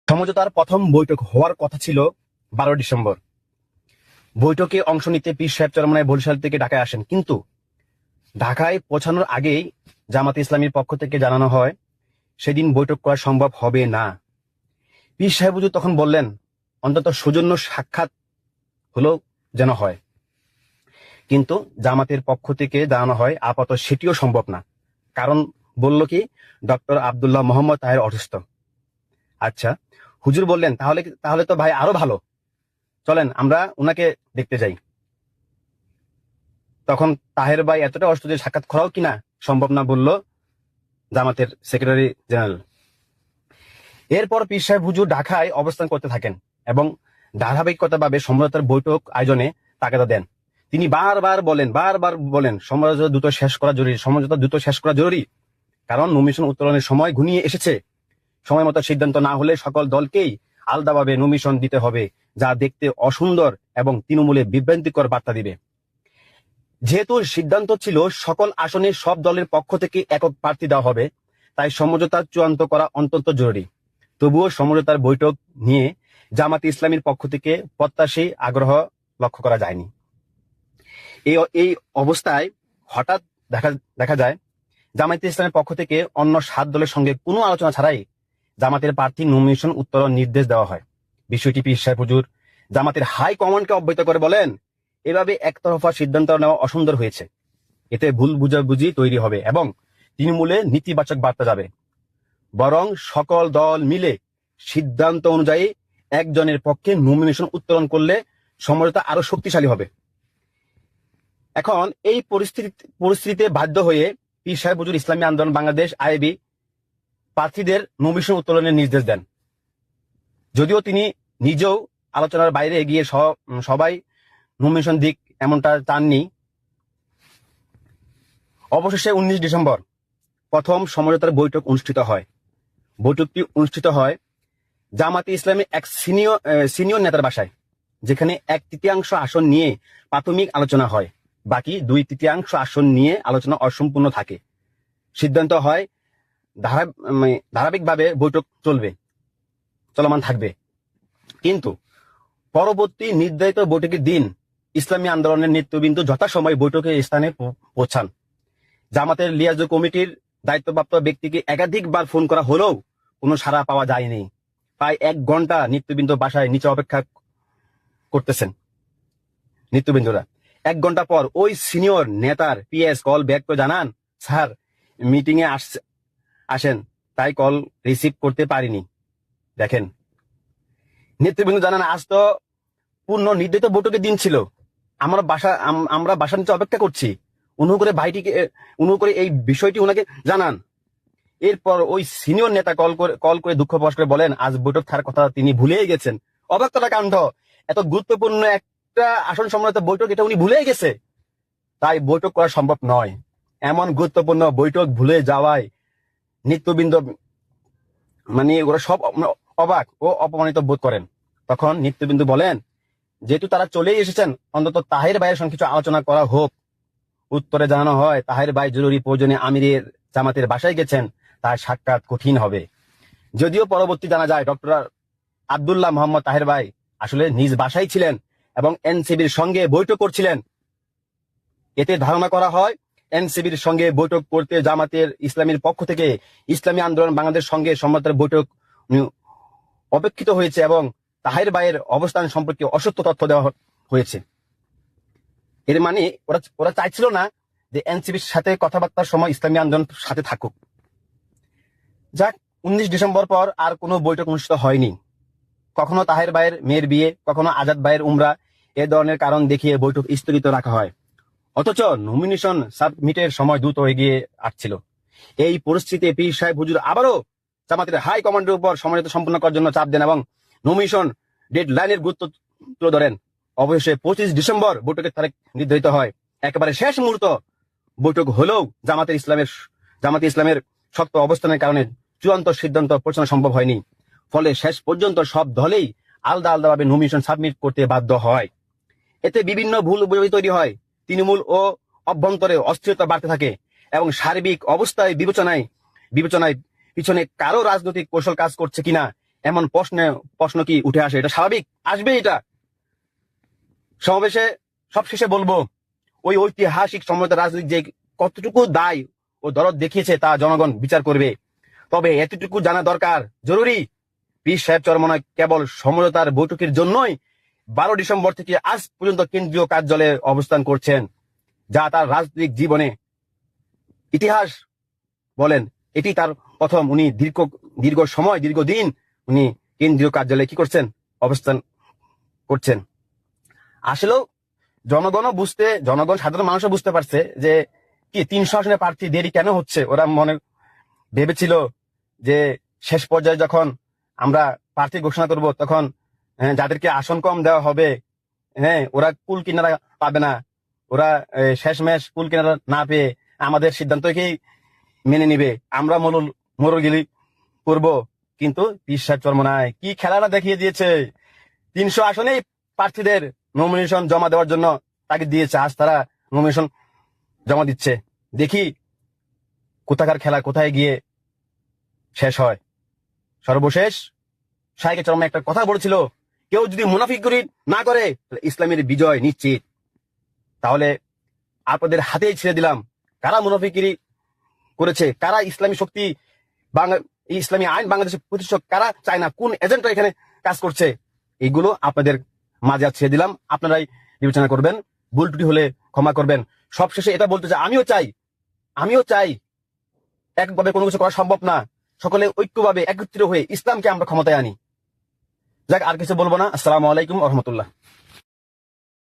সমঝোতার প্রথম বৈঠক হওয়ার কথা ছিল 12 ডিসেম্বর। বৈঠকে অংশ নিতে পীর সাহেব চরমনায় বরিশাল থেকে ঢাকায় আসেন, কিন্তু ঢাকায় পৌঁছানোর আগেই জামাতে ইসলামীর পক্ষ থেকে জানানো হয় সেদিন বৈঠক করা সম্ভব হবে না। পীর সাহেব হুজুর তখন বললেন অন্তত সৌজন্য সাক্ষাৎ হলো যেন হয়, কিন্তু জামাতের পক্ষ থেকে জানানো হয় আপাতত সেটিও সম্ভব না। কারণ বলল কি, ডক্টর আব্দুল্লাহ মোহাম্মদ তাহের অসুস্থ। আচ্ছা, হুজুর বললেন তাহলে তাহলে তো ভাই আরো ভালো, চলেন আমরা উনাকে দেখতে যাই। তখন তাহের ভাই এতটা অসুস্থ যে সাক্ষাৎ করাও কিনা সম্ভব না বলল জামাতের সেক্রেটারি জেনারেল। এরপর পীর সাহেব হুজুর ঢাকায় অবস্থান করতে থাকেন এবং ধারাবাহিকতাভাবে সমঝোতার বৈঠক আয়োজনে তাগাদা দেন। তিনি বারবার বলেন সমঝোতা দ্রুত শেষ করা জরুরি, কারণ নমিশন উত্তোলনের সময় ঘনিয়ে এসেছে। সময় মতো সিদ্ধান্ত না হলে সকল দলকেই আলাদাভাবে নমিশন দিতে হবে, যা দেখতে অসুন্দর এবং তৃণমূলে বিভ্রান্তিকর বার্তা দিবে। যেহেতু সিদ্ধান্ত ছিল সকল আসনে সব দলের পক্ষ থেকে একক প্রার্থী দেওয়া হবে, তাই সমঝোতা চূড়ান্ত করা অত্যন্ত জরুরি। তবুও সমঝোতার বৈঠক নিয়ে জামাতে ইসলামীর পক্ষ থেকে প্রত্যাশী আগ্রহ লক্ষ্য করা যায়নি। এই অবস্থায় হঠাৎ দেখা যায় জামাতে ইসলামের পক্ষ থেকে অন্য 7 দলের সঙ্গে কোনো আলোচনা ছাড়াই জামাতের প্রার্থী নমিনেশন উত্তোলন নির্দেশ দেওয়া হয়। বিষয়টি পীর সাহেব হুজুর জামাতের হাই কমান্ডকে অবহিত করে বলেন, এভাবে একতরফা সিদ্ধান্ত নেওয়া অসুন্দর হয়েছে। এতে ভুল বুঝাবুঝি তৈরি হবে এবং তৃণমূলে নেতিবাচক বার্তা যাবে। বরং সকল দল মিলে সিদ্ধান্ত অনুযায়ী একজনের পক্ষে নমিনেশন উত্তোলন করলে সমঝোতা আরো শক্তিশালী হবে। এখন এই পরিস্থিতিতে বাধ্য হয়ে পীর সাহেব হুজুর ইসলামী আন্দোলন বাংলাদেশ আইবি প্রার্থীদের নমিনেশন উত্তোলনের নির্দেশ দেন। যদিও তিনি নিজেও আলোচনার বাইরে এগিয়ে সবাই নমিনেশন দিক এমনটা চাননি। অবশেষে 19 ডিসেম্বর প্রথম সমঝোতার বৈঠক অনুষ্ঠিত হয়। বৈঠকটি অনুষ্ঠিত হয় জামাতে ইসলামের এক সিনিয়র নেতার বাসায়, যেখানে 1/3 আসন নিয়ে প্রাথমিক আলোচনা হয়, বাকি 2/3 আসন নিয়ে আলোচনা অসম্পূর্ণ থাকে। সিদ্ধান্ত হয় ধারাবাহিকভাবে বৈঠক চলমান থাকবে। কিন্তু পরবর্তী নির্ধারিত বৈঠকের দিন ইসলামী আন্দোলনের নেতৃবৃন্দ যথাসময়ে বৈঠকের স্থানে পৌঁছান। জামাতের লিয়াজু কমিটির দায়িত্বপ্রাপ্ত ব্যক্তিকে একাধিকবার ফোন করা হলেও কোনো সাড়া পাওয়া যায়নি। প্রায় 1 ঘন্টা নেতৃবৃন্দ বাসায় নিচে অপেক্ষা করতেছেন। নেতৃবৃন্দরা 1 ঘন্টা পর ওই সিনিয়র নেতার পিএস কল ব্যাক করে জানান, স্যার মিটিং এ আসেন, তাই কল রিসিভ করতে পারিনি। দেখেন, নেতৃবৃন্দ জানান আজ তো পূর্ণ নির্ধারিত বৈঠকের দিন ছিল, আমরা বাসার নিচে অপেক্ষা করছি। অনুগ্রহ করে এই বিষয়টি ওনাকে জানান। এরপর ওই সিনিয়র নেতা কল করে দুঃখ প্রকাশ করে বলেন আজ বৈঠক থাকার কথা তিনি ভুলেই গেছেন। অবাক করা কাণ্ড, এত গুরুত্বপূর্ণ একটা আসন সম্বলিত বৈঠক এটা উনি ভুলেই গেছে, তাই বৈঠক করা সম্ভব নয়। এমন গুরুত্বপূর্ণ বৈঠক ভুলে যাওয়ায় নেতৃবৃন্দ ওরা সব অবাক ও অপমানিত বোধ করেন। তখন নেতৃবৃন্দ বলেন, যেহেতু তারা চলেই এসেছেন, অন্তত তাহের ভাইয়ের সঙ্গে কিছু আলোচনা করা হোক। উত্তরে জানানো হয় তাহের ভাই জরুরি প্রয়োজনে আমিরের জামাতের বাসায় গেছেন, তার সাক্ষাৎ কঠিন হবে। যদিও পরবর্তী জানা যায় ডক্টর আব্দুল্লাহ মোহাম্মদ তাহের ভাই আসলে নিজ বাসায় ছিলেন এবং এনসিবির সঙ্গে বৈঠক করছিলেন। এতে ধারণা করা হয় এনসিবির সঙ্গে বৈঠক করতে জামাতের ইসলামীর পক্ষ থেকে ইসলামী আন্দোলন বাংলাদেশের সঙ্গে সমঝোতার বৈঠক অপেক্ষিত হয়েছে এবং তাহের ভাইয়ের অবস্থান সম্পর্কে অসত্য তথ্য দেওয়া হয়েছে। এর মানে ওরা চাইছিল না যে এনসিবির সাথে কথাবার্তার সময় ইসলামী আন্দোলন সাথে থাকুক। যাক, 19 ডিসেম্বর পর আর কোনো বৈঠক অনুষ্ঠিত হয়নি। কখনো তাহের ভাইয়ের মেয়ের বিয়ে, কখনো আজাদ ভাইয়ের উমরা, এ ধরনের কারণ দেখিয়ে বৈঠক স্থগিত রাখা হয়। অথচ নমিনেশন সাবমিটের সময় দ্রুত এগিয়ে আসছিল। এই পরিস্থিতিতে পীর সাহেব হুজুর আবারও জামাতের হাই কমান্ডের উপর সমঝোতা সম্পন্ন করার জন্য চাপ দেন এবং নমিনেশন ডেডলাইনের গুরুত্ব তুলে ধরেন। অবশেষে 25 ডিসেম্বর বৈঠকের তারিখ নির্ধারিত হয়। একেবারে শেষ মুহূর্ত বৈঠক হলেও জামাতে ইসলামের শক্ত অবস্থানের কারণে চূড়ান্ত সিদ্ধান্ত পৌঁছানো সম্ভব হয়নি। ফলে শেষ পর্যন্ত সব দলেই আলাদাভাবে নমিনেশন সাবমিট করতে বাধ্য হয়। এতে বিভিন্ন ভুল বোঝাবুঝি তৈরি হয়, তৃণমূল ও অভ্যন্তরে অস্থিরতা বাড়তে থাকে এবং সার্বিক অবস্থায় বিবেচনায় পিছনে কারো রাজনৈতিক কৌশল কাজ করছে কিনা এমন প্রশ্ন কি উঠে আসে? এটা স্বাভাবিক, আসবে এটা। সমাবেশে সবশেষে বলবো, ওই ঐতিহাসিক সম্মত রাজনীতি যে কতটুকু দায় ও দরদ দেখিয়েছে তা জনগণ বিচার করবে। তবে এতটুকু জানা দরকার, জরুরি, পীর সাহেব চরমনায় কেবল সমঝোতার বৈঠকের জন্যই 12 ডিসেম্বর থেকে আজ পর্যন্ত কেন্দ্রীয় কার্যালয়ে অবস্থান করছেন, যা তার রাজনৈতিক জীবনে ইতিহাস বলেন। এটি তার প্রথম। উনি দীর্ঘদিন উনি কেন্দ্রীয় কার্যালয়ে কি করছেন? অবস্থান করছেন। আসলেও জনগণ সাধারণ মানুষও বুঝতে পারছে যে কি 300 আসনে প্রার্থী দেরি কেন হচ্ছে। ওরা মনে ভেবেছিল যে শেষ পর্যায়ে যখন আমরা প্রার্থী ঘোষণা করব তখন যাদেরকে আসন কম দেওয়া হবে, ওরা কুল কিনারা পাবে না, ওরা শেষমেশ কুল কিনারা না পেয়ে আমাদের সিদ্ধান্তকেই মেনে নিবে, আমরা মরুগিলি করব। কিন্তু পীর সাহেব চরমনায় কি খেলাটা দেখিয়ে দিয়েছে। 300 আসনেই প্রার্থীদের নমিনেশন জমা দেওয়ার জন্য তাগিদ দিয়েছে। আজ তারা নমিনেশন জমা দিচ্ছে। দেখি কোথাকার খেলা কোথায় গিয়ে শেষ হয়। সর্বশেষ শাইখে চরমনায় একটা কথা বলেছিল, কেউ যদি মুনাফিকগিরি না করে ইসলামের বিজয় নিশ্চিত। তাহলে আপনাদের হাতেই ছেড়ে দিলাম, কারা মুনাফিকগিরি করেছে, কারা ইসলামী শক্তি ইসলামী আইন বাংলাদেশের প্রতিষ্ঠা, কারা চায় না, কোন এজেন্টরা এখানে কাজ করছে, এইগুলো আপনাদের মাঝে ছেড়ে দিলাম। আপনারাই বিবেচনা করবেন, ভুল ত্রুটি হলে ক্ষমা করবেন। সবশেষে এটা বলতে চাই, আমিও চাই একভাবে কোনো কিছু করা সম্ভব না, সকলে ঐক্যভাবে একত্রিত হয়ে ইসলামকে আমরা ক্ষমতায় আনি। যাক, আর কিছু বলবো না। আসসালামু আলাইকুম ওয়া রাহমাতুল্লাহ।